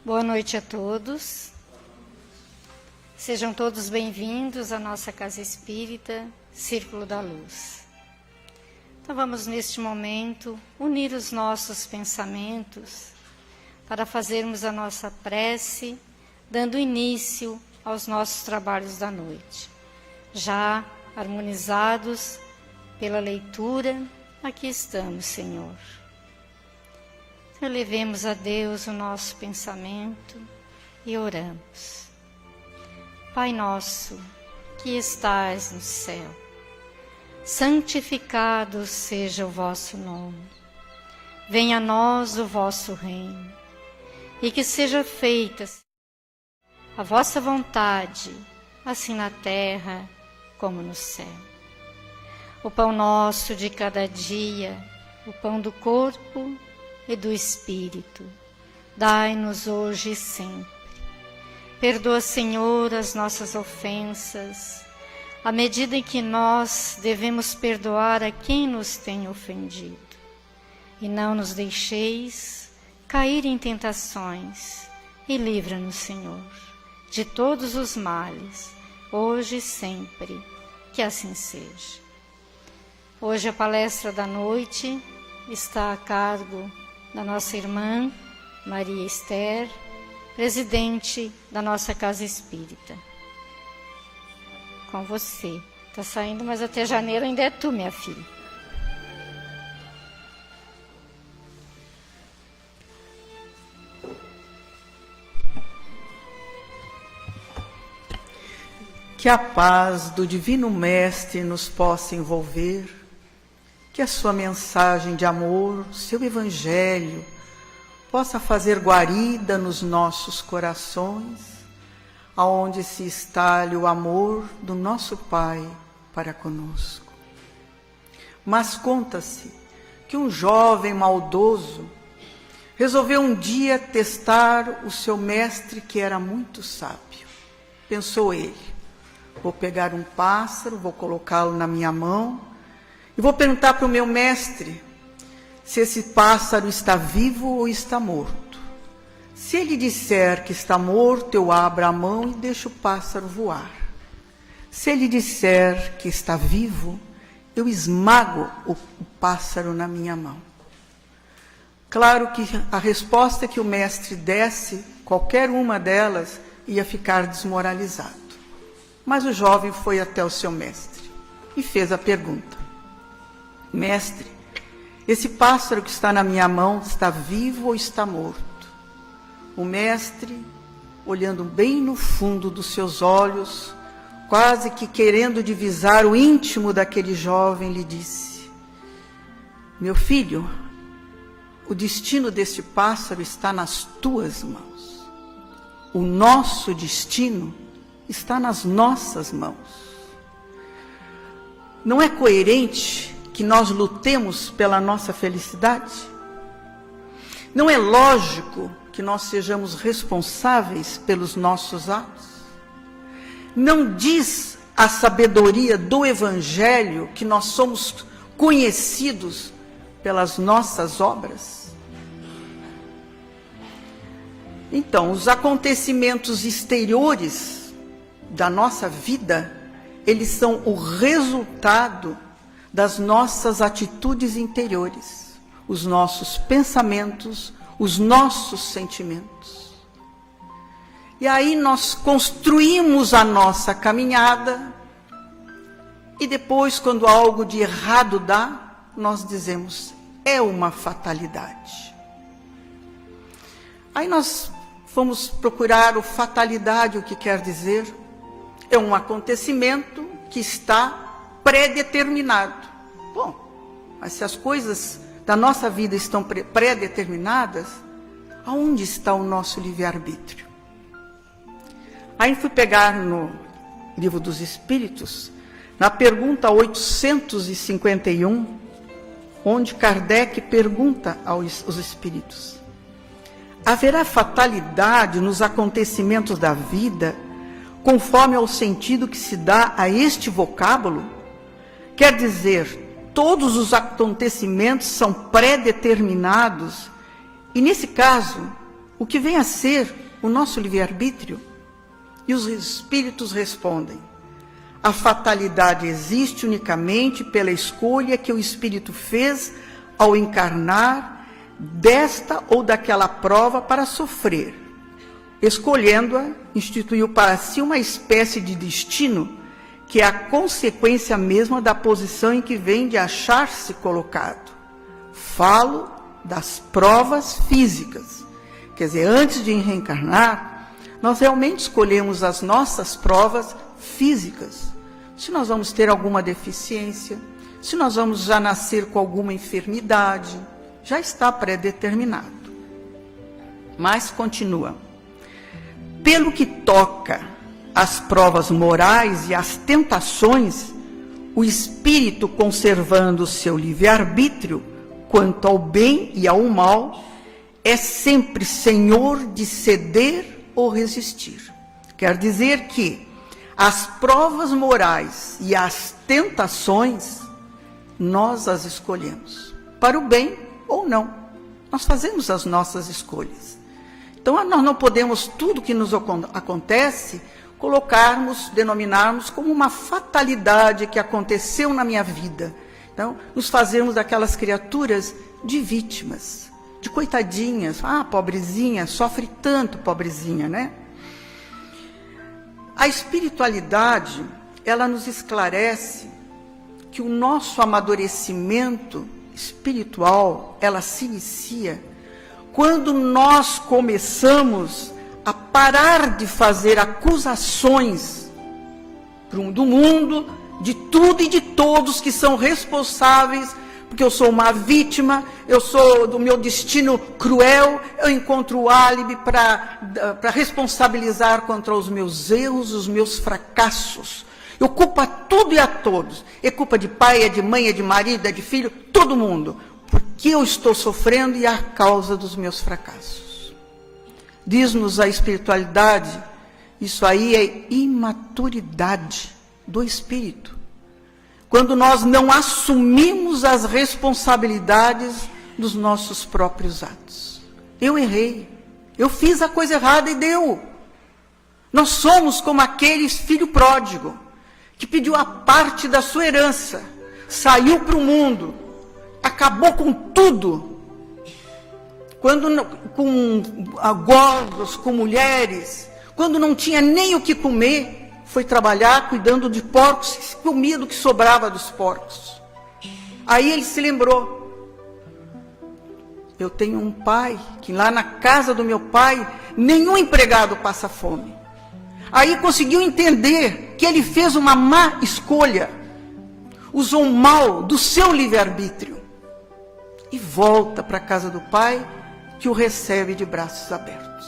Boa noite a todos. Sejam todos bem-vindos à nossa Casa Espírita, Círculo da Luz. Então vamos neste momento unir os nossos pensamentos para fazermos a nossa prece, dando início aos nossos trabalhos da noite. Já harmonizados pela leitura, aqui estamos, Senhor. Elevemos a Deus o nosso pensamento e oramos. Pai nosso, que estais no céu, santificado seja o vosso nome. Venha a nós o vosso reino, e que seja feita a vossa vontade, assim na terra como no céu. O pão nosso de cada dia, o pão do corpo e do Espírito, dai-nos hoje e sempre. Perdoa, Senhor, as nossas ofensas, à medida em que nós devemos perdoar a quem nos tem ofendido. E não nos deixeis cair em tentações, e livra-nos, Senhor, de todos os males, hoje e sempre, que assim seja. Hoje a palestra da noite está a cargo da nossa irmã Maria Esther, presidente da nossa Casa Espírita. Com você. Está saindo, mas até janeiro ainda é tu, minha filha. Que a paz do Divino Mestre nos possa envolver, que a sua mensagem de amor, seu Evangelho, possa fazer guarida nos nossos corações, aonde se instale o amor do nosso Pai para conosco. Mas conta-se que um jovem maldoso resolveu um dia testar o seu mestre, que era muito sábio. Pensou ele: vou pegar um pássaro, vou colocá-lo na minha mão e vou perguntar para o meu mestre se esse pássaro está vivo ou está morto. Se ele disser que está morto, eu abro a mão e deixo o pássaro voar. Se ele disser que está vivo, eu esmago o pássaro na minha mão. Claro que a resposta que o mestre desse, qualquer uma delas, ia ficar desmoralizado. Mas o jovem foi até o seu mestre e fez a pergunta: mestre, esse pássaro que está na minha mão está vivo ou está morto? O mestre, olhando bem no fundo dos seus olhos, quase que querendo divisar o íntimo daquele jovem, lhe disse: meu filho, o destino deste pássaro está nas tuas mãos. O nosso destino está nas nossas mãos. Não é coerente que nós lutemos pela nossa felicidade? Não é lógico que nós sejamos responsáveis pelos nossos atos? Não diz a sabedoria do Evangelho que nós somos conhecidos pelas nossas obras? Então, os acontecimentos exteriores da nossa vida, eles são o resultado das nossas atitudes interiores, os nossos pensamentos, os nossos sentimentos. E aí nós construímos a nossa caminhada e depois, quando algo de errado dá, nós dizemos: é uma fatalidade. Aí nós vamos procurar o fatalidade, o que quer dizer? É um acontecimento que está pré-determinado. Bom, mas se as coisas da nossa vida estão pré-determinadas, aonde está o nosso livre-arbítrio? Aí fui pegar no Livro dos Espíritos, na pergunta 851, onde Kardec pergunta aos espíritos: haverá fatalidade nos acontecimentos da vida, conforme ao sentido que se dá a este vocábulo? Quer dizer, todos os acontecimentos são pré-determinados, e nesse caso, o que vem a ser o nosso livre-arbítrio? E os espíritos respondem: a fatalidade existe unicamente pela escolha que o espírito fez ao encarnar desta ou daquela prova para sofrer. Escolhendo-a, instituiu para si uma espécie de destino que é a consequência mesma da posição em que vem de achar-se colocado. Falo das provas físicas. Quer dizer, antes de reencarnar, nós realmente escolhemos as nossas provas físicas. Se nós vamos ter alguma deficiência, se nós vamos já nascer com alguma enfermidade, já está pré-determinado. Mas continua. Pelo que toca às provas morais e às tentações, o espírito, conservando o seu livre-arbítrio quanto ao bem e ao mal, é sempre senhor de ceder ou resistir. Quer dizer que as provas morais e as tentações, nós as escolhemos, para o bem ou não. Nós fazemos as nossas escolhas. Então, nós não podemos, tudo que nos acontece, denominarmos como uma fatalidade que aconteceu na minha vida. Então, nos fazemos daquelas criaturas de vítimas, de coitadinhas. Ah, pobrezinha, sofre tanto, pobrezinha, né? A espiritualidade, ela nos esclarece que o nosso amadurecimento espiritual, ela se inicia quando nós começamos a parar de fazer acusações do mundo, de tudo e de todos que são responsáveis, porque eu sou uma vítima, eu sou do meu destino cruel, eu encontro o álibi para responsabilizar contra os meus erros, os meus fracassos. Eu culpo a tudo e a todos. É culpa de pai, é de mãe, é de marido, é de filho, todo mundo. Porque eu estou sofrendo e é a causa dos meus fracassos. Diz-nos a espiritualidade, isso aí é imaturidade do espírito. Quando nós não assumimos as responsabilidades dos nossos próprios atos. Eu errei, eu fiz a coisa errada e deu. Nós somos como aquele filho pródigo, que pediu a parte da sua herança, saiu para o mundo, acabou com tudo, com gozos, com mulheres, quando não tinha nem o que comer, foi trabalhar cuidando de porcos, comia do que sobrava dos porcos. Aí ele se lembrou, eu tenho um pai, que lá na casa do meu pai, nenhum empregado passa fome. Aí conseguiu entender que ele fez uma má escolha, usou mal do seu livre-arbítrio, e volta para a casa do pai, que o recebe de braços abertos.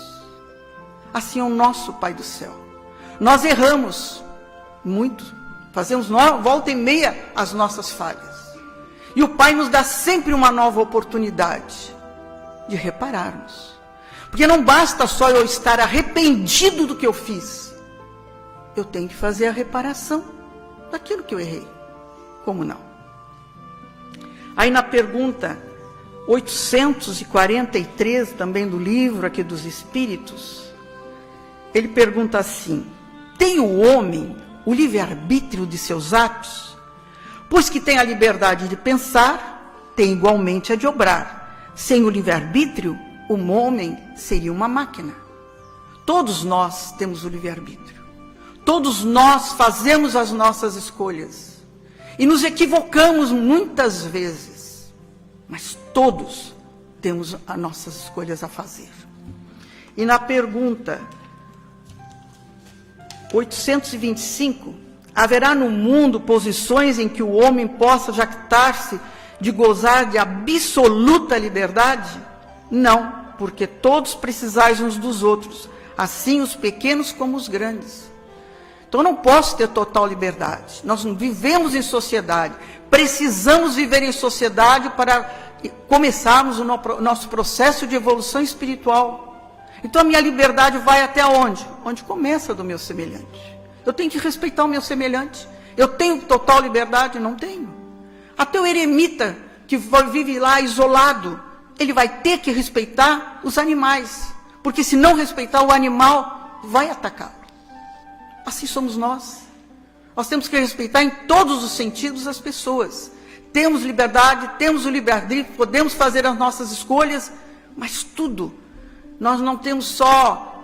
Assim é o nosso Pai do céu. Nós erramos muito, fazemos volta e meia as nossas falhas. E o Pai nos dá sempre uma nova oportunidade de repararmos. Porque não basta só eu estar arrependido do que eu fiz. Eu tenho que fazer a reparação daquilo que eu errei. Como não? Aí na pergunta 843, também do livro aqui dos Espíritos, ele pergunta assim: tem o homem o livre-arbítrio de seus atos? Pois que tem a liberdade de pensar, tem igualmente a de obrar. Sem o livre-arbítrio, o homem seria uma máquina. Todos nós temos o livre-arbítrio. Todos nós fazemos as nossas escolhas. E nos equivocamos muitas vezes. Mas todos temos as nossas escolhas a fazer. E na pergunta 825, haverá no mundo posições em que o homem possa jactar-se de gozar de absoluta liberdade? Não, porque todos precisais uns dos outros, assim os pequenos como os grandes. Então eu não posso ter total liberdade. Nós vivemos em sociedade, precisamos viver em sociedade para começarmos o nosso processo de evolução espiritual. Então a minha liberdade vai até onde? Onde começa do meu semelhante. Eu tenho que respeitar o meu semelhante. Eu tenho total liberdade? Não tenho. Até o eremita que vive lá isolado, ele vai ter que respeitar os animais. porque se não respeitar, o animal vai atacá-lo. Assim somos nós. Nós temos que respeitar em todos os sentidos as pessoas. Temos liberdade, temos o livre-arbítrio, podemos fazer as nossas escolhas, mas tudo. Nós não temos só...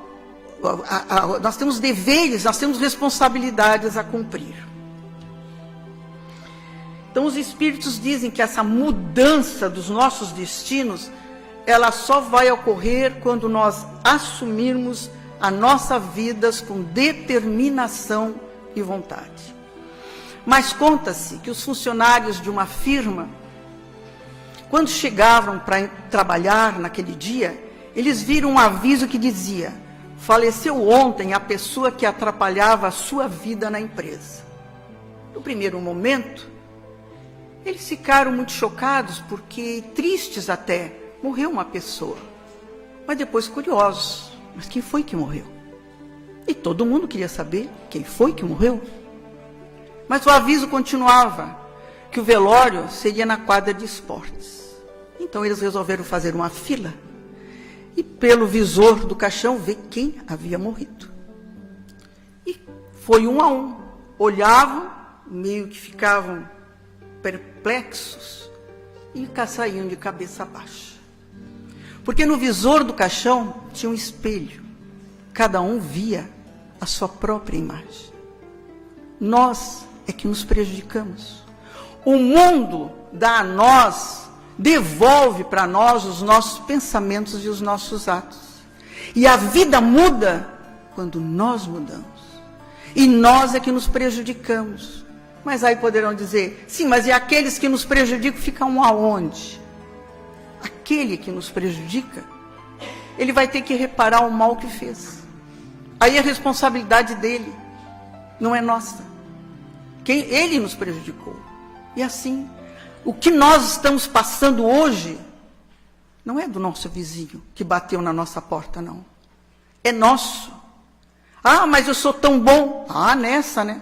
nós temos deveres, nós temos responsabilidades a cumprir. Então os espíritos dizem que essa mudança dos nossos destinos, ela só vai ocorrer quando nós assumirmos a nossa vida com determinação e vontade. Mas conta-se que os funcionários de uma firma, quando chegavam para trabalhar naquele dia, eles viram um aviso que dizia: faleceu ontem a pessoa que atrapalhava a sua vida na empresa. No primeiro momento, eles ficaram muito chocados, porque tristes até, morreu uma pessoa. Mas depois curiosos, mas quem foi que morreu? E todo mundo queria saber quem foi que morreu. Mas o aviso continuava, que o velório seria na quadra de esportes. Então eles resolveram fazer uma fila e pelo visor do caixão ver quem havia morrido. E foi um a um. Olhavam, meio que ficavam perplexos e saíam de cabeça baixa. Porque no visor do caixão tinha um espelho. Cada um via a sua própria imagem. Nós é que nos prejudicamos. O mundo dá a nós, devolve para nós os nossos pensamentos e os nossos atos. E a vida muda quando nós mudamos. E nós é que nos prejudicamos. Mas aí poderão dizer, sim, mas e aqueles que nos prejudicam ficam aonde? Aquele que nos prejudica, ele vai ter que reparar o mal que fez. Aí é responsabilidade dele, não é nossa. Ele nos prejudicou. E assim, o que nós estamos passando hoje, não é do nosso vizinho que bateu na nossa porta, não. É nosso. Ah, mas eu sou tão bom. Ah, nessa, né?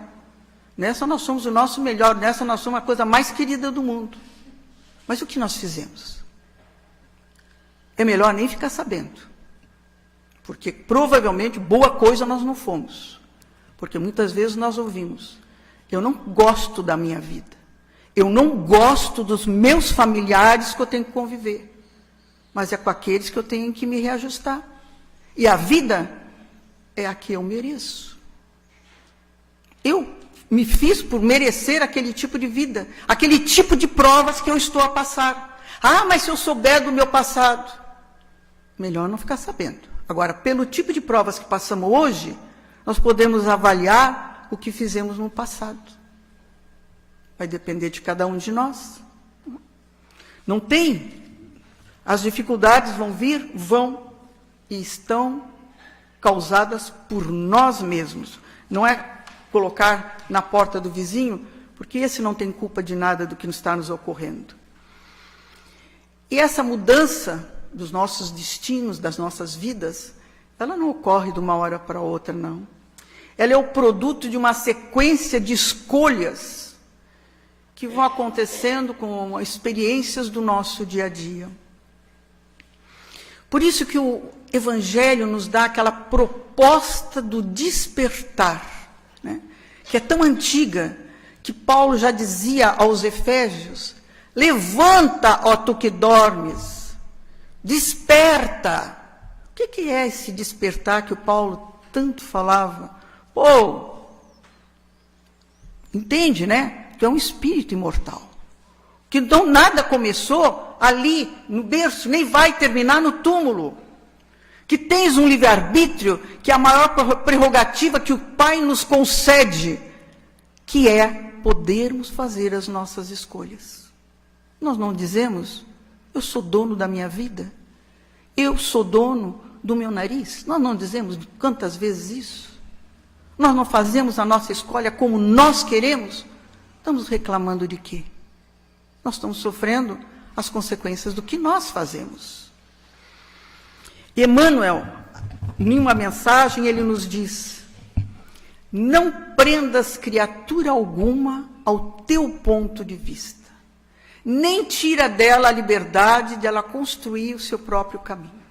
Nessa nós somos o nosso melhor, nessa nós somos a coisa mais querida do mundo. Mas o que nós fizemos? É melhor nem ficar sabendo. Porque provavelmente boa coisa nós não fomos. Porque muitas vezes nós ouvimos: eu não gosto da minha vida. Eu não gosto dos meus familiares que eu tenho que conviver. Mas é com aqueles que eu tenho que me reajustar. E a vida é a que eu mereço. Eu me fiz por merecer aquele tipo de vida, aquele tipo de provas que eu estou a passar. Ah, mas se eu souber do meu passado, melhor não ficar sabendo. Agora, pelo tipo de provas que passamos hoje, nós podemos avaliar o que fizemos no passado. Vai depender de cada um de nós. Não tem. As dificuldades vão vir, vão, e estão causadas por nós mesmos. Não é colocar na porta do vizinho, porque esse não tem culpa de nada do que está nos ocorrendo. E essa mudança dos nossos destinos, das nossas vidas, ela não ocorre de uma hora para outra, não. Ela é o produto de uma sequência de escolhas que vão acontecendo com experiências do nosso dia a dia. Por isso que o Evangelho nos dá aquela proposta do despertar, né? Que é tão antiga, que Paulo já dizia aos Efésios: levanta, ó tu que dormes, desperta. O que é esse despertar que o Paulo tanto falava? Pô, entende, né? Tu é um espírito imortal. Que então nada começou ali no berço, nem vai terminar no túmulo. Que tens um livre-arbítrio, que é a maior prerrogativa que o Pai nos concede, que é podermos fazer as nossas escolhas. Nós não dizemos: eu sou dono da minha vida, eu sou dono do meu nariz. Nós não dizemos quantas vezes isso? Nós não fazemos a nossa escolha como nós queremos? Estamos reclamando de quê? Nós estamos sofrendo as consequências do que nós fazemos. Emmanuel, em uma mensagem, ele nos diz: não prendas criatura alguma ao teu ponto de vista, nem tira dela a liberdade de ela construir o seu próprio caminho.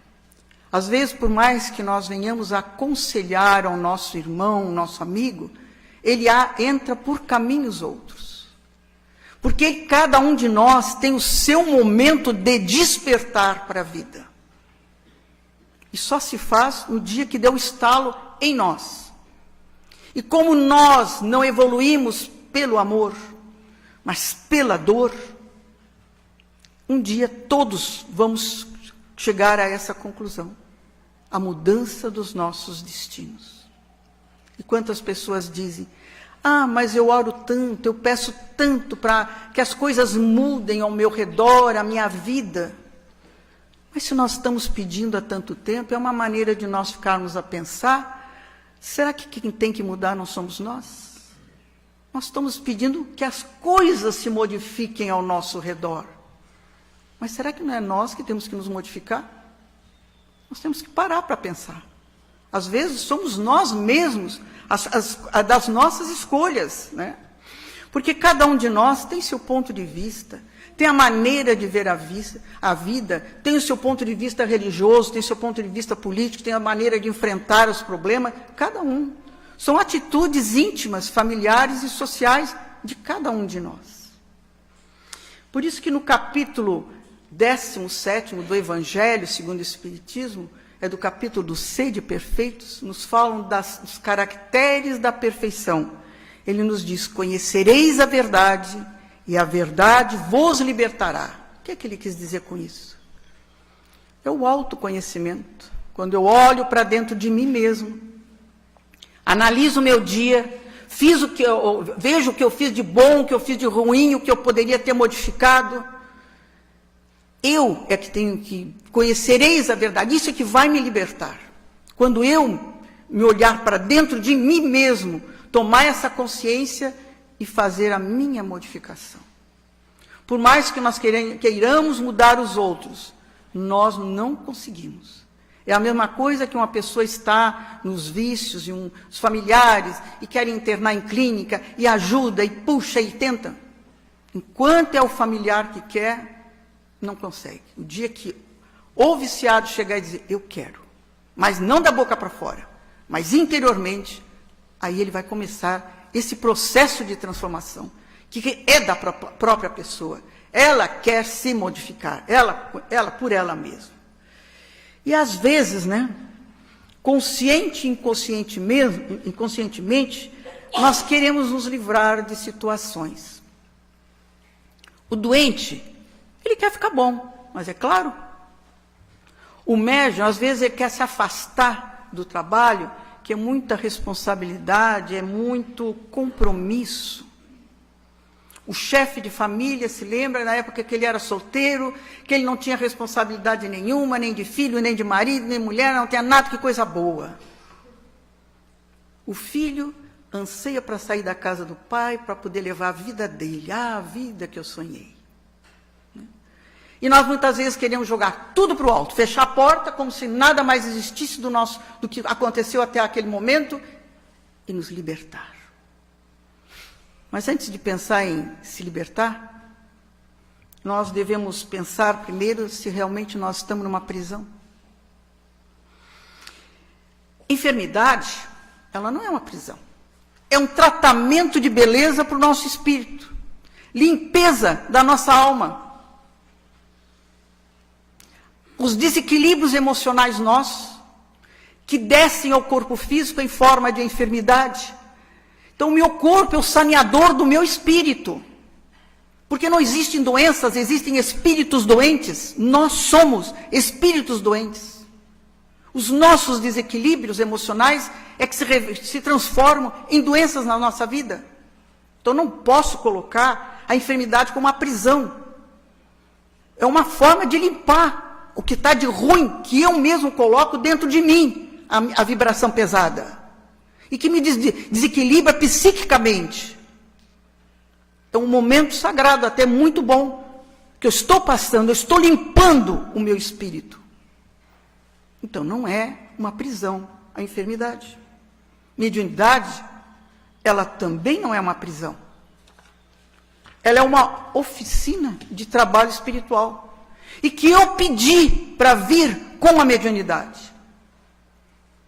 Às vezes, por mais que nós venhamos a aconselhar ao nosso irmão, nosso amigo, ele entra por caminhos outros. Porque cada um de nós tem o seu momento de despertar para a vida. E só se faz no dia que deu o estalo em nós. E como nós não evoluímos pelo amor, mas pela dor, um dia todos vamos chegar a essa conclusão. A mudança dos nossos destinos. E quantas pessoas dizem, mas eu oro tanto, eu peço tanto para que as coisas mudem ao meu redor, a minha vida. Mas se nós estamos pedindo há tanto tempo, é uma maneira de nós ficarmos a pensar, será que quem tem que mudar não somos nós? Nós estamos pedindo que as coisas se modifiquem ao nosso redor. Mas será que não é nós que temos que nos modificar? Nós temos que parar para pensar. Às vezes somos nós mesmos das nossas escolhas, né? Porque cada um de nós tem seu ponto de vista, tem a maneira de ver a vida, tem o seu ponto de vista religioso, tem o seu ponto de vista político, tem a maneira de enfrentar os problemas, cada um. São atitudes íntimas, familiares e sociais de cada um de nós. Por isso que no capítulo 17º do Evangelho, segundo o Espiritismo, é do capítulo do Sede Perfeitos, nos falam dos caracteres da perfeição. Ele nos diz, conhecereis a verdade, e a verdade vos libertará. O que é que ele quis dizer com isso? É o autoconhecimento. Quando eu olho para dentro de mim mesmo, analiso o meu dia, vejo o que eu fiz de bom, o que eu fiz de ruim, o que eu poderia ter modificado. Eu é que tenho que conhecereis a verdade, isso é que vai me libertar. Quando eu me olhar para dentro de mim mesmo, tomar essa consciência e fazer a minha modificação. Por mais que nós queiramos mudar os outros, nós não conseguimos. É a mesma coisa que uma pessoa está nos vícios, e os familiares, e quer internar em clínica, e ajuda, e puxa, e tenta. Enquanto é o familiar que quer, não consegue. O dia que o viciado chegar e dizer, eu quero, mas não da boca para fora, mas interiormente, aí ele vai começar esse processo de transformação, que é da própria pessoa. Ela quer se modificar, ela por ela mesma. E às vezes, né, consciente e inconscientemente, nós queremos nos livrar de situações. O doente, ele quer ficar bom, mas é claro. O médium, às vezes, ele quer se afastar do trabalho, que é muita responsabilidade, é muito compromisso. O chefe de família se lembra, na época que ele era solteiro, que ele não tinha responsabilidade nenhuma, nem de filho, nem de marido, nem mulher, não tinha nada, que coisa boa. O filho anseia para sair da casa do pai, para poder levar a vida dele, a vida que eu sonhei. E nós muitas vezes queremos jogar tudo para o alto, fechar a porta como se nada mais existisse do que aconteceu até aquele momento e nos libertar. Mas antes de pensar em se libertar, nós devemos pensar primeiro se realmente nós estamos numa prisão. Enfermidade, ela não é uma prisão. É um tratamento de beleza para o nosso espírito. Limpeza da nossa alma. Os desequilíbrios emocionais nossos, que descem ao corpo físico em forma de enfermidade. Então, o meu corpo é o saneador do meu espírito. Porque não existem doenças, existem espíritos doentes. Nós somos espíritos doentes. Os nossos desequilíbrios emocionais é que se transformam em doenças na nossa vida. Então, não posso colocar a enfermidade como uma prisão. É uma forma de limpar o que está de ruim, que eu mesmo coloco dentro de mim, a vibração pesada. E que me desequilibra psiquicamente. Então, um momento sagrado, até muito bom, que eu estou passando, eu estou limpando o meu espírito. Então, não é uma prisão a enfermidade. Mediunidade, ela também não é uma prisão. Ela é uma oficina de trabalho espiritual. E que eu pedi para vir com a mediunidade.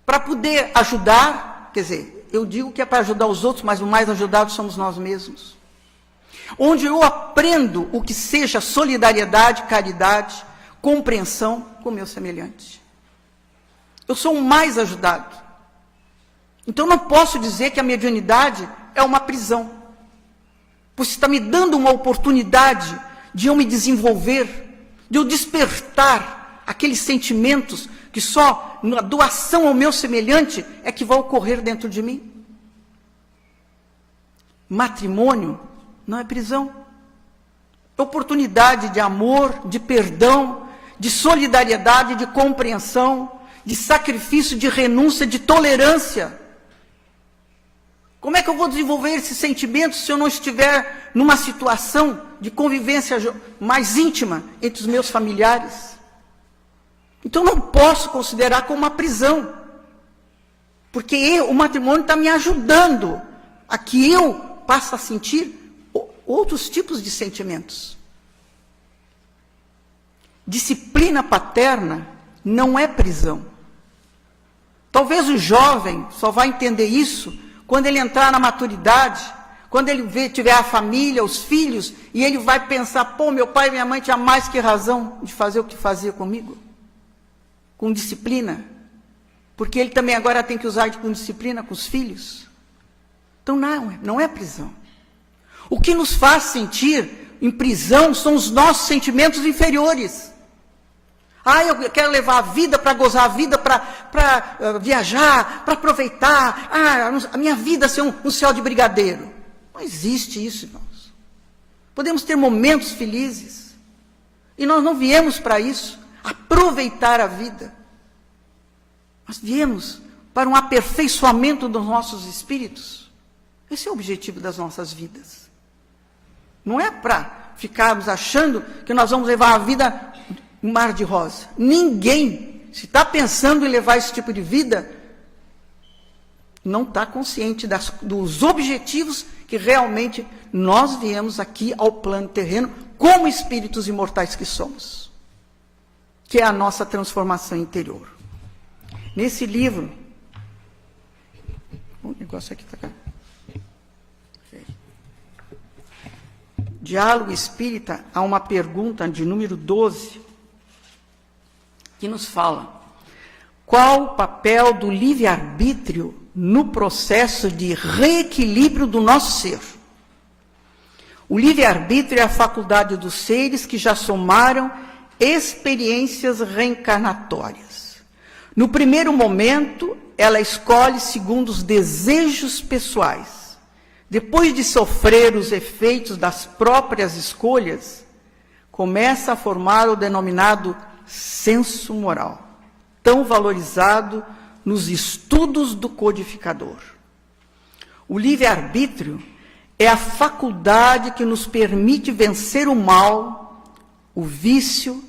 Para poder ajudar, quer dizer, eu digo que é para ajudar os outros, mas o mais ajudado somos nós mesmos. Onde eu aprendo o que seja solidariedade, caridade, compreensão com o meu semelhante. Eu sou o mais ajudado. Então não posso dizer que a mediunidade é uma prisão. Pois está me dando uma oportunidade de eu me desenvolver, de eu despertar aqueles sentimentos que só na doação ao meu semelhante é que vai ocorrer dentro de mim. Matrimônio não é prisão. É oportunidade de amor, de perdão, de solidariedade, de compreensão, de sacrifício, de renúncia, de tolerância. Como é que eu vou desenvolver esses sentimentos se eu não estiver numa situação de convivência mais íntima entre os meus familiares? Então não posso considerar como uma prisão, porque o matrimônio está me ajudando a que eu passe a sentir outros tipos de sentimentos. Disciplina paterna não é prisão. Talvez o jovem só vai entender isso quando ele entrar na maturidade, quando ele tiver a família, os filhos, e ele vai pensar, pô, meu pai e minha mãe tinham mais que razão de fazer o que fazia comigo. Com disciplina. Porque ele também agora tem que usar com disciplina com os filhos. Então não é prisão. O que nos faz sentir em prisão são os nossos sentimentos inferiores. Eu quero levar a vida para gozar a vida, para viajar, para aproveitar. A minha vida ser um céu de brigadeiro. Não existe isso, irmãos. Podemos ter momentos felizes. E nós não viemos para isso, aproveitar a vida. Nós viemos para um aperfeiçoamento dos nossos espíritos. Esse é o objetivo das nossas vidas. Não é para ficarmos achando que nós vamos levar a vida um mar de rosa. Ninguém, se está pensando em levar esse tipo de vida, não está consciente dos objetivos que realmente nós viemos aqui ao plano terreno, como espíritos imortais que somos, que é a nossa transformação interior. Nesse livro, o negócio aqui está cá. Diálogo Espírita, há uma pergunta de número 12, que nos fala: qual o papel do livre-arbítrio no processo de reequilíbrio do nosso ser? O livre-arbítrio é a faculdade dos seres que já somaram experiências reencarnatórias. No primeiro momento, ela escolhe segundo os desejos pessoais. Depois de sofrer os efeitos das próprias escolhas, começa a formar o denominado senso moral, tão valorizado nos estudos do codificador. O livre-arbítrio é a faculdade que nos permite vencer o mal, o vício,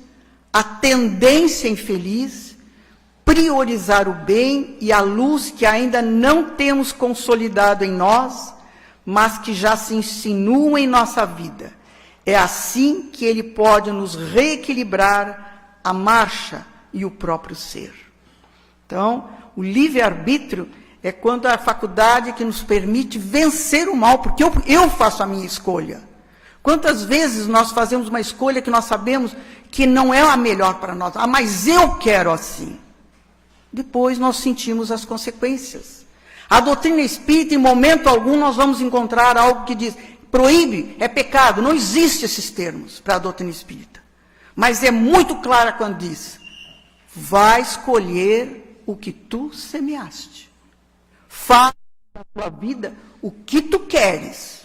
a tendência infeliz, priorizar o bem e a luz que ainda não temos consolidado em nós, mas que já se insinua em nossa vida. É assim que ele pode nos reequilibrar a marcha e o próprio ser. Então, o livre-arbítrio é quando a faculdade que nos permite vencer o mal, porque eu faço a minha escolha. Quantas vezes nós fazemos uma escolha que nós sabemos que não é a melhor para nós, mas eu quero assim. Depois nós sentimos as consequências. A doutrina espírita, em momento algum, nós vamos encontrar algo que diz, proíbe, é pecado. Não existe esses termos para a doutrina espírita. Mas é muito clara quando diz, vai escolher o que tu semeaste. Faz na tua vida o que tu queres.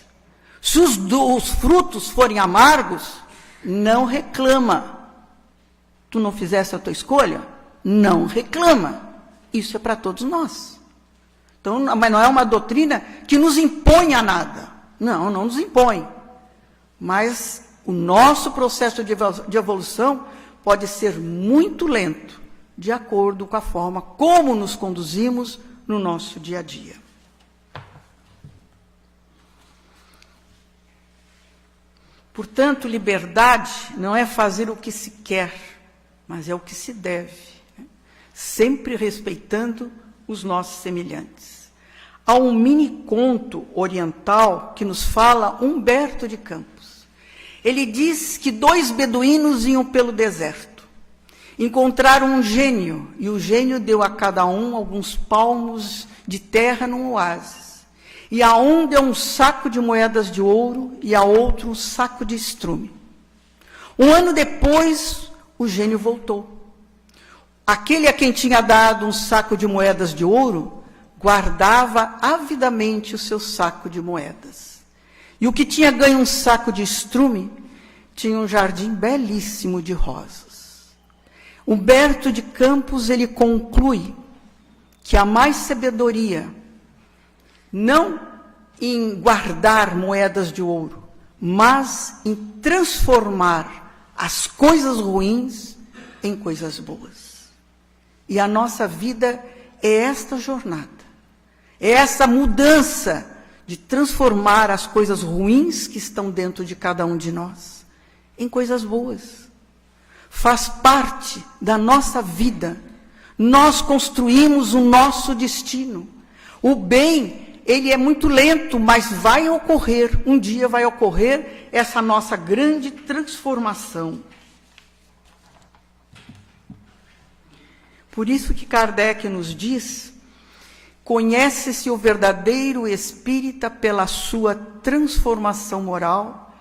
Se os frutos forem amargos, não reclama. Tu não fizeste a tua escolha? Não reclama. Isso é para todos nós. Então, mas não é uma doutrina que nos impõe a nada. Não nos impõe. Mas o nosso processo de evolução pode ser muito lento, de acordo com a forma como nos conduzimos no nosso dia a dia. Portanto, liberdade não é fazer o que se quer, mas é o que se deve, sempre respeitando os nossos semelhantes. Há um mini conto oriental que nos fala Humberto de Campos. Ele diz que 2 beduínos iam pelo deserto. Encontraram um gênio, e o gênio deu a cada um alguns palmos de terra num oásis. E a um deu um saco de moedas de ouro, e a outro um saco de estrume. 1 ano depois, o gênio voltou. Aquele a quem tinha dado um saco de moedas de ouro, guardava avidamente o seu saco de moedas. E o que tinha ganho um saco de estrume, tinha um jardim belíssimo de rosas. Humberto de Campos, ele conclui que há mais sabedoria, não em guardar moedas de ouro, mas em transformar as coisas ruins em coisas boas. E a nossa vida é esta jornada, é essa mudança de transformar as coisas ruins que estão dentro de cada um de nós em coisas boas. Faz parte da nossa vida. Nós construímos o nosso destino. O bem, ele é muito lento, mas vai ocorrer, um dia vai ocorrer essa nossa grande transformação. Por isso que Kardec nos diz: conhece-se o verdadeiro espírita pela sua transformação moral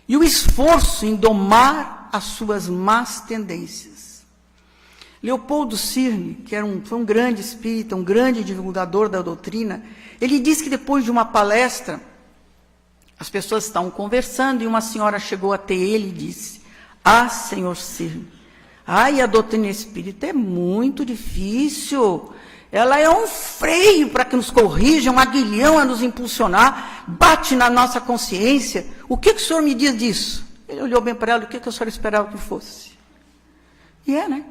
e o esforço em domar as suas más tendências. Leopoldo Cirne, que foi um grande espírita, um grande divulgador da doutrina, ele diz que depois de uma palestra, as pessoas estavam conversando e uma senhora chegou até ele e disse: "Ah, senhor Cirne, a doutrina espírita é muito difícil. Ela é um freio para que nos corrija, um aguilhão a nos impulsionar, bate na nossa consciência. O que o senhor me diz disso?" Ele olhou bem para ela: "O que o senhor esperava que fosse?" E né?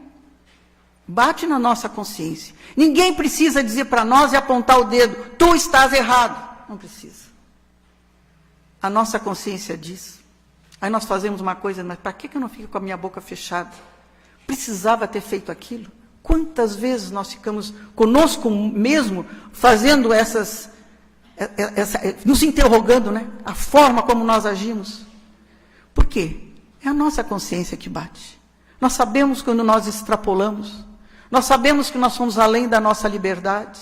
Bate na nossa consciência. Ninguém precisa dizer para nós e apontar o dedo: "Tu estás errado." Não precisa. A nossa consciência diz. Aí nós fazemos uma coisa: mas para que eu não fico com a minha boca fechada? Precisava ter feito aquilo. Quantas vezes nós ficamos conosco mesmo fazendo nos interrogando, né? A forma como nós agimos. Por quê? É a nossa consciência que bate. Nós sabemos quando nós extrapolamos. Nós sabemos que nós somos além da nossa liberdade.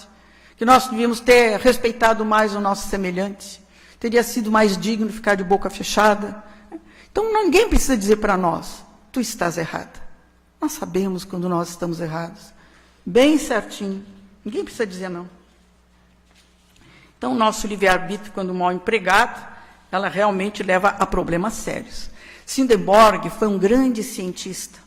Que nós devíamos ter respeitado mais o nosso semelhante. Teria sido mais digno ficar de boca fechada. Então ninguém precisa dizer para nós: "Tu estás errada." Nós sabemos quando nós estamos errados. Bem certinho. Ninguém precisa dizer não. Então, o nosso livre-arbítrio, quando mal empregado, ela realmente leva a problemas sérios. Swedenborg foi um grande cientista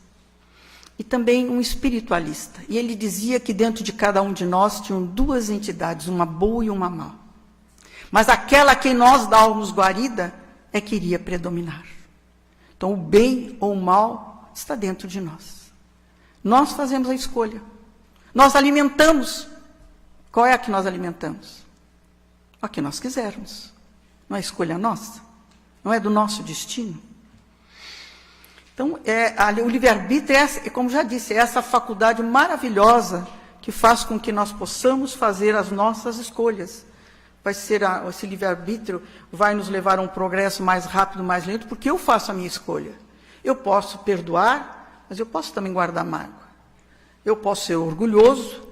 e também um espiritualista. E ele dizia que dentro de cada um de nós tinham 2 entidades, uma boa e uma má. Mas aquela a quem nós dávamos guarida é que iria predominar. Então, o bem ou o mal está dentro de nós. Nós fazemos a escolha. Nós alimentamos. Qual é a que nós alimentamos? A que nós quisermos. Não é escolha nossa? Não é do nosso destino? Então, o livre-arbítrio é, como já disse, é essa faculdade maravilhosa que faz com que nós possamos fazer as nossas escolhas. Esse livre-arbítrio vai nos levar a um progresso mais rápido, mais lento, porque eu faço a minha escolha. Eu posso perdoar, mas eu posso também guardar mágoa. Eu posso ser orgulhoso,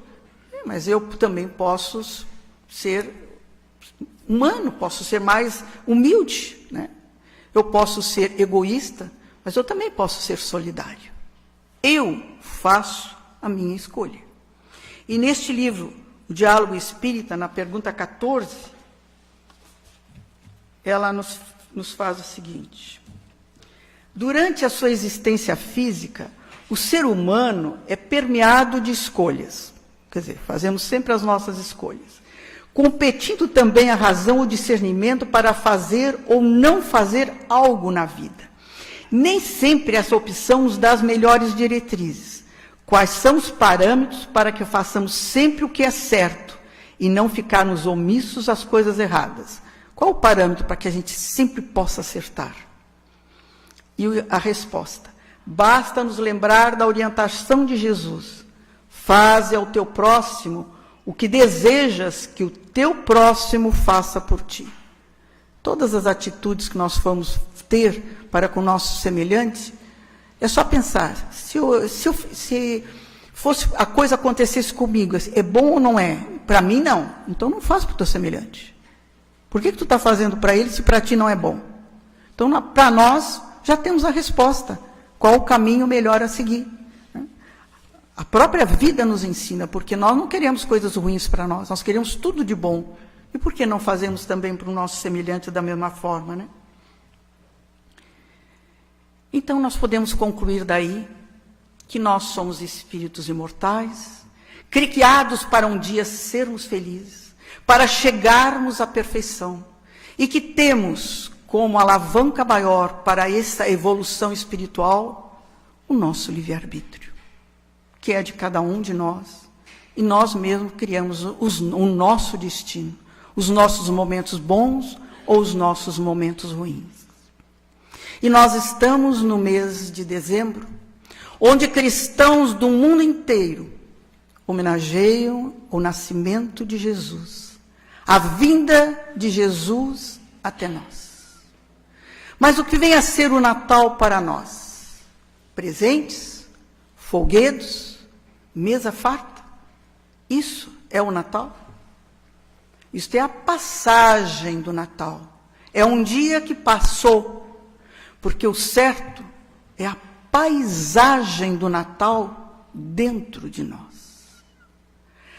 mas eu também posso ser humano, posso ser mais humilde, né? Eu posso ser egoísta, mas eu também posso ser solidário. Eu faço a minha escolha. E neste livro, O Diálogo Espírita, na pergunta 14, ela nos faz o seguinte: durante a sua existência física, o ser humano é permeado de escolhas. Quer dizer, fazemos sempre as nossas escolhas. Competindo também a razão ou discernimento para fazer ou não fazer algo na vida. Nem sempre essa opção nos dá as melhores diretrizes. Quais são os parâmetros para que façamos sempre o que é certo e não ficarmos omissos às coisas erradas? Qual o parâmetro para que a gente sempre possa acertar? E a resposta: basta nos lembrar da orientação de Jesus. Faze ao teu próximo o que desejas que o teu próximo faça por ti. Todas as atitudes que nós vamos ter para com o nosso semelhante, é só pensar, se fosse a coisa acontecesse comigo, é bom ou não é? Para mim, não. Então, não faça para o teu semelhante. Por que tu está fazendo para ele se para ti não é bom? Então, para nós, já temos a resposta. Qual o caminho melhor a seguir? A própria vida nos ensina, porque nós não queremos coisas ruins para nós queremos tudo de bom. E por que não fazemos também para o nosso semelhante da mesma forma, né? Então, nós podemos concluir daí que nós somos espíritos imortais, criados para um dia sermos felizes, para chegarmos à perfeição, e que temos como alavanca maior para essa evolução espiritual o nosso livre-arbítrio, que é de cada um de nós, e nós mesmos criamos o nosso destino, os nossos momentos bons ou os nossos momentos ruins. E nós estamos no mês de dezembro, onde cristãos do mundo inteiro homenageiam o nascimento de Jesus, a vinda de Jesus até nós. Mas o que vem a ser o Natal para nós? Presentes, folguedos, mesa farta? Isso é o Natal? Isto é a passagem do Natal. É um dia que passou, porque o certo é a paisagem do Natal dentro de nós.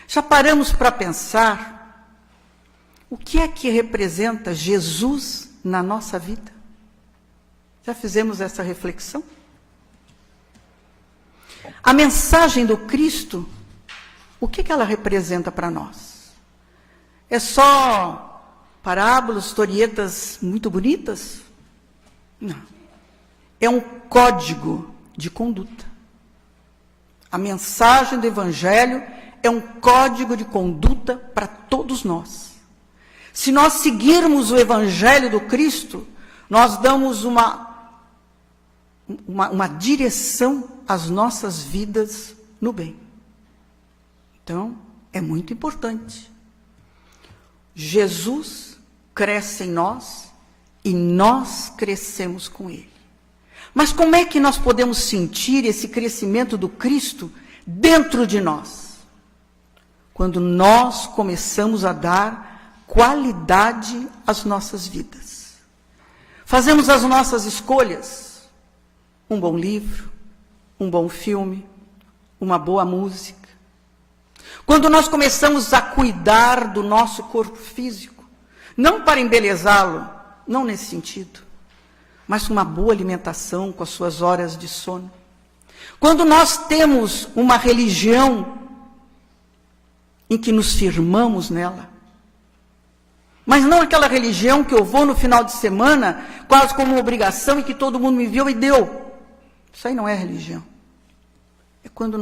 Já paramos para pensar o que é que representa Jesus na nossa vida? Já fizemos essa reflexão? A mensagem do Cristo, o que ela representa para nós? É só parábolas, historietas muito bonitas? Não. É um código de conduta. A mensagem do Evangelho é um código de conduta para todos nós. Se nós seguirmos o Evangelho do Cristo, nós damos uma direção às nossas vidas no bem. Então, é muito importante. Jesus cresce em nós e nós crescemos com Ele. Mas como é que nós podemos sentir esse crescimento do Cristo dentro de nós? Quando nós começamos a dar qualidade às nossas vidas. Fazemos as nossas escolhas. Um bom livro, um bom filme, uma boa música. Quando nós começamos a cuidar do nosso corpo físico, não para embelezá-lo, não nesse sentido, mas com uma boa alimentação, com as suas horas de sono. Quando nós temos uma religião em que nos firmamos nela, mas não aquela religião que eu vou no final de semana, quase como uma obrigação e que todo mundo me viu e deu. Isso aí não é religião. É quando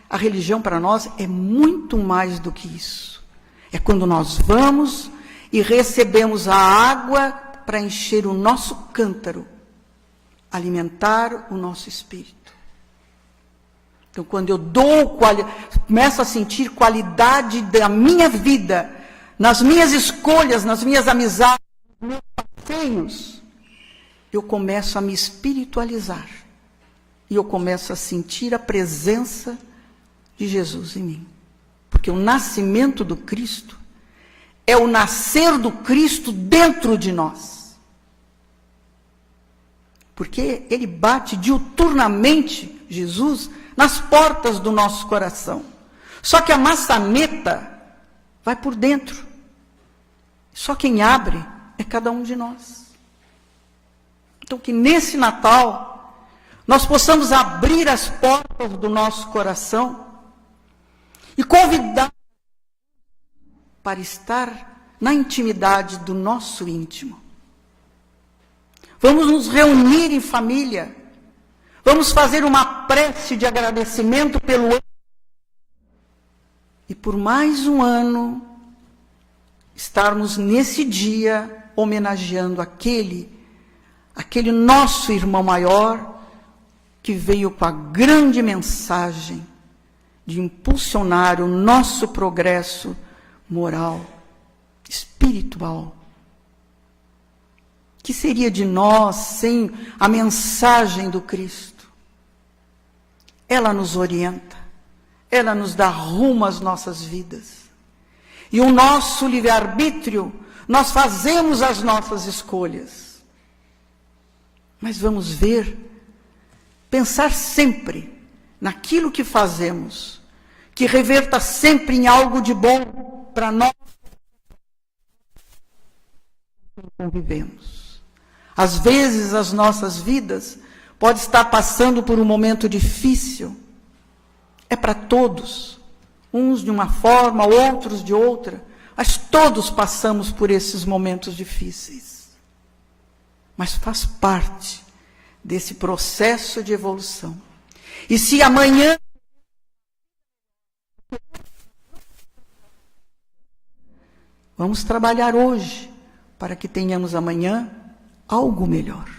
a religião para nós é muito mais do que isso. É quando nós vamos e recebemos a água para encher o nosso cântaro, alimentar o nosso espírito. Então, quando eu começo a sentir qualidade da minha vida, nas minhas escolhas, nas minhas amizades, nos meus passeios, eu começo a me espiritualizar. E eu começo a sentir a presença de Jesus em mim. Porque o nascimento do Cristo é o nascer do Cristo dentro de nós. Porque ele bate diuturnamente, Jesus, nas portas do nosso coração. Só que a maçaneta vai por dentro. Só quem abre é cada um de nós. Então, que nesse Natal nós possamos abrir as portas do nosso coração e convidar para estar na intimidade do nosso íntimo. Vamos nos reunir em família. Vamos fazer uma prece de agradecimento pelo ano. E por mais um ano, estarmos nesse dia homenageando aquele nosso irmão maior que veio com a grande mensagem de impulsionar o nosso progresso moral, espiritual. Que seria de nós sem a mensagem do Cristo? Ela nos orienta, ela nos dá rumo às nossas vidas. E o nosso livre-arbítrio, nós fazemos as nossas escolhas. Mas vamos ver, pensar sempre naquilo que fazemos, que reverta sempre em algo de bom para nós que convivemos. Às vezes as nossas vidas podem estar passando por um momento difícil. É para todos, uns de uma forma, outros de outra, mas todos passamos por esses momentos difíceis. Mas faz parte desse processo de evolução. E se amanhã vamos trabalhar hoje para que tenhamos amanhã algo melhor,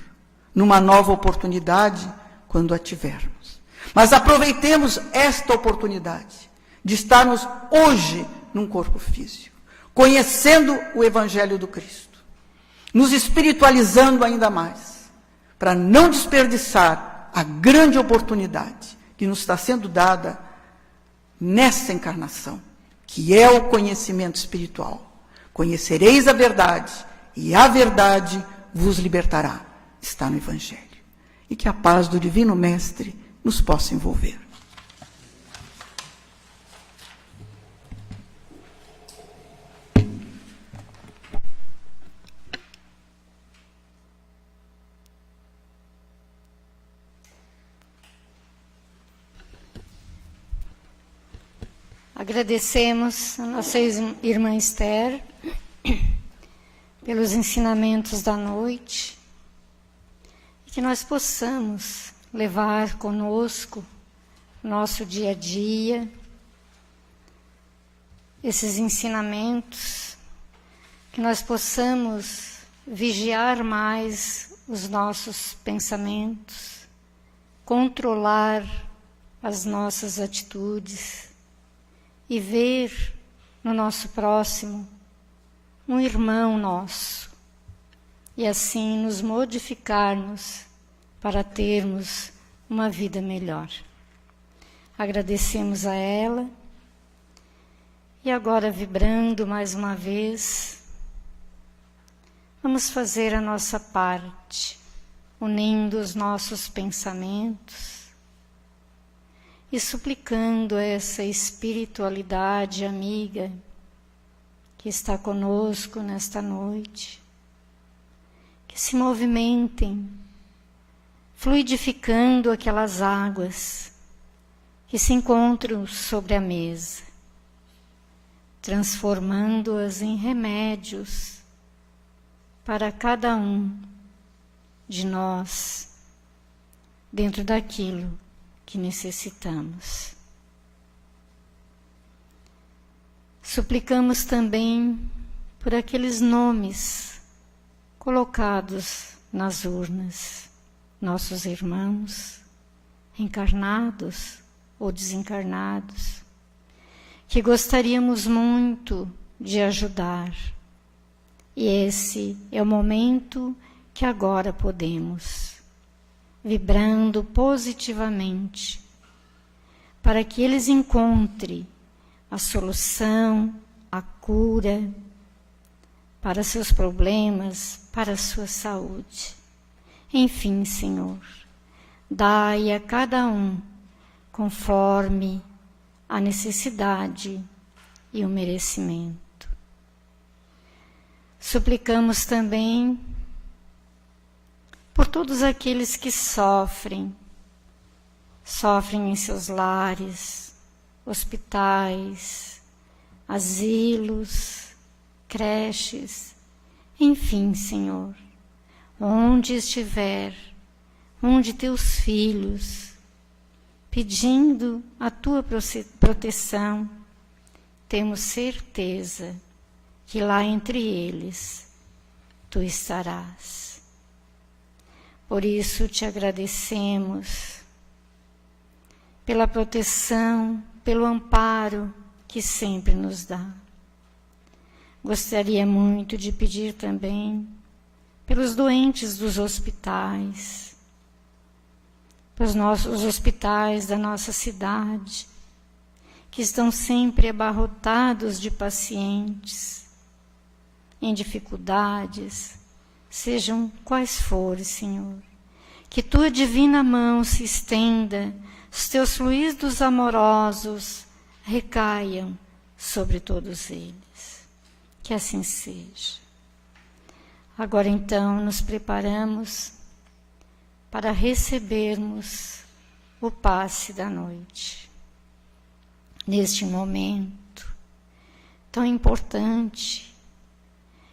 numa nova oportunidade, quando a tivermos. Mas aproveitemos esta oportunidade de estarmos hoje num corpo físico, conhecendo o Evangelho do Cristo, nos espiritualizando ainda mais, para não desperdiçar a grande oportunidade que nos está sendo dada nessa encarnação, que é o conhecimento espiritual. Conhecereis a verdade, e a verdade vos libertará. Está no Evangelho. E que a paz do Divino Mestre nos possa envolver. Agradecemos a nossa irmã Esther pelos ensinamentos da noite e que nós possamos levar conosco nosso dia a dia esses ensinamentos, que nós possamos vigiar mais os nossos pensamentos, controlar as nossas atitudes e ver no nosso próximo um irmão nosso, e assim nos modificarmos para termos uma vida melhor. Agradecemos a ela, e agora, vibrando mais uma vez, vamos fazer a nossa parte, unindo os nossos pensamentos e suplicando essa espiritualidade amiga que está conosco nesta noite, que se movimentem, fluidificando aquelas águas que se encontram sobre a mesa, transformando-as em remédios para cada um de nós, dentro daquilo que necessitamos. Suplicamos também por aqueles nomes colocados nas urnas, nossos irmãos, encarnados ou desencarnados, que gostaríamos muito de ajudar. E esse é o momento que agora podemos, vibrando positivamente, para que eles encontrem a solução, a cura para seus problemas, para a sua saúde. Enfim, Senhor, dai a cada um conforme a necessidade e o merecimento. Suplicamos também por todos aqueles que sofrem em seus lares, hospitais, asilos, creches, enfim, Senhor, onde estiver, onde teus filhos, pedindo a tua proteção, temos certeza que lá entre eles tu estarás. Por isso te agradecemos pela proteção, pelo amparo que sempre nos dá. Gostaria muito de pedir também pelos doentes dos hospitais, pelos os hospitais da nossa cidade, que estão sempre abarrotados de pacientes, em dificuldades, sejam quais forem, Senhor. Que Tua divina mão se estenda, os Teus fluidos amorosos recaiam sobre todos eles. Que assim seja. Agora então nos preparamos para recebermos o passe da noite. Neste momento tão importante,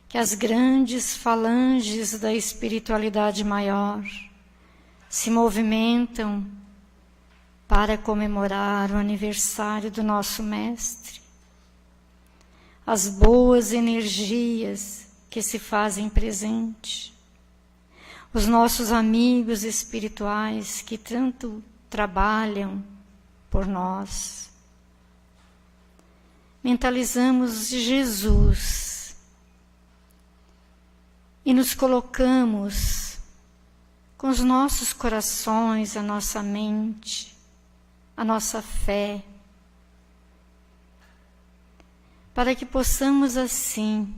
que as grandes falanges da espiritualidade maior se movimentam para comemorar o aniversário do nosso Mestre. As boas energias que se fazem presente, os nossos amigos espirituais que tanto trabalham por nós. Mentalizamos Jesus e nos colocamos com os nossos corações, a nossa mente, a nossa fé, para que possamos assim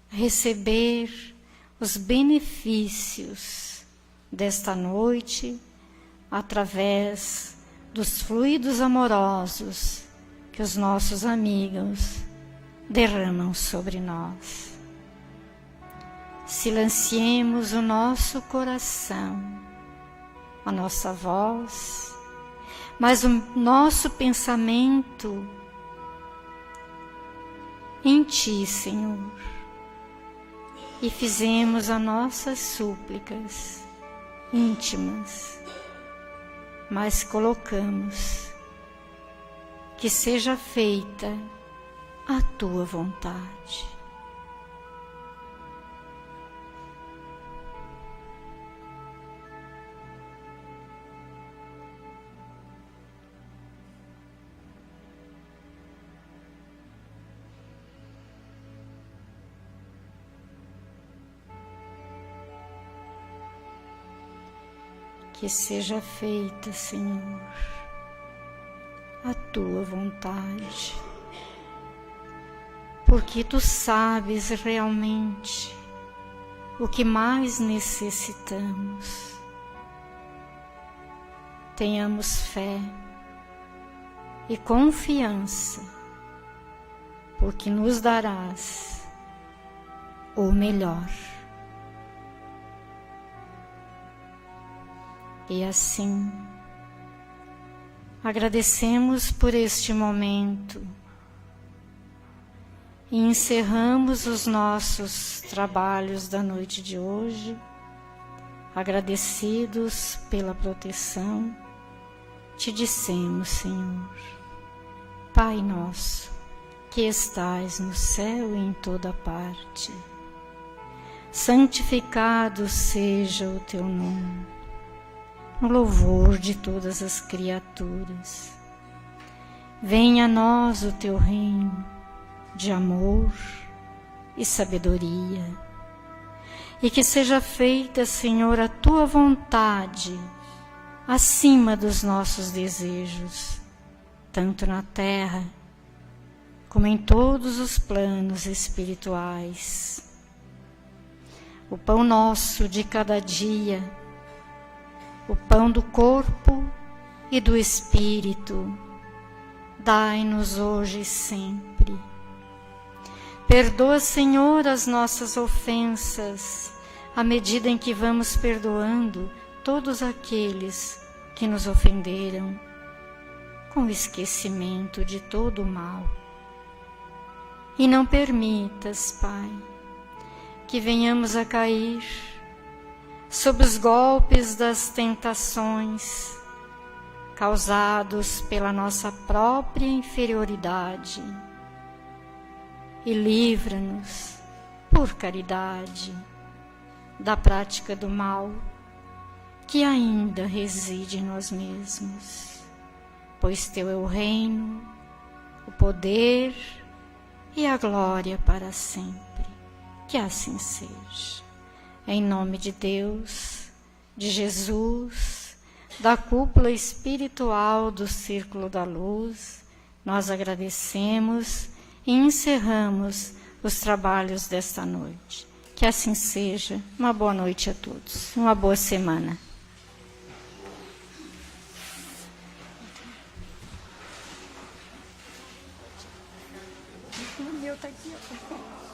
receber os benefícios desta noite através dos fluidos amorosos que os nossos amigos derramam sobre nós. Silenciemos o nosso coração, a nossa voz, mas o nosso pensamento em Ti, Senhor. E fizemos as nossas súplicas íntimas, mas colocamos que seja feita a Tua vontade. Que seja feita, Senhor, a Tua vontade, porque Tu sabes realmente o que mais necessitamos. Tenhamos fé e confiança, porque nos darás o melhor. E assim, agradecemos por este momento e encerramos os nossos trabalhos da noite de hoje, agradecidos pela proteção. Te dissemos, Senhor, Pai nosso, que estais no céu e em toda parte, santificado seja o Teu nome, no louvor de todas as criaturas. Venha a nós o Teu reino de amor e sabedoria, e que seja feita, Senhor, a Tua vontade acima dos nossos desejos, tanto na terra como em todos os planos espirituais. O pão nosso de cada dia, o pão do corpo e do espírito, dai-nos hoje e sempre. Perdoa, Senhor, as nossas ofensas, à medida em que vamos perdoando todos aqueles que nos ofenderam, com esquecimento de todo o mal. E não permitas, Pai, que venhamos a cair sob os golpes das tentações causados pela nossa própria inferioridade, e livra-nos, por caridade, da prática do mal que ainda reside em nós mesmos. pois teu é o reino, o poder e a glória para sempre. Que assim seja. Em nome de Deus, de Jesus, da cúpula espiritual do Círculo da Luz, nós agradecemos e encerramos os trabalhos desta noite. Que assim seja. Uma boa noite a todos. Uma boa semana. O meu tá aqui, ó.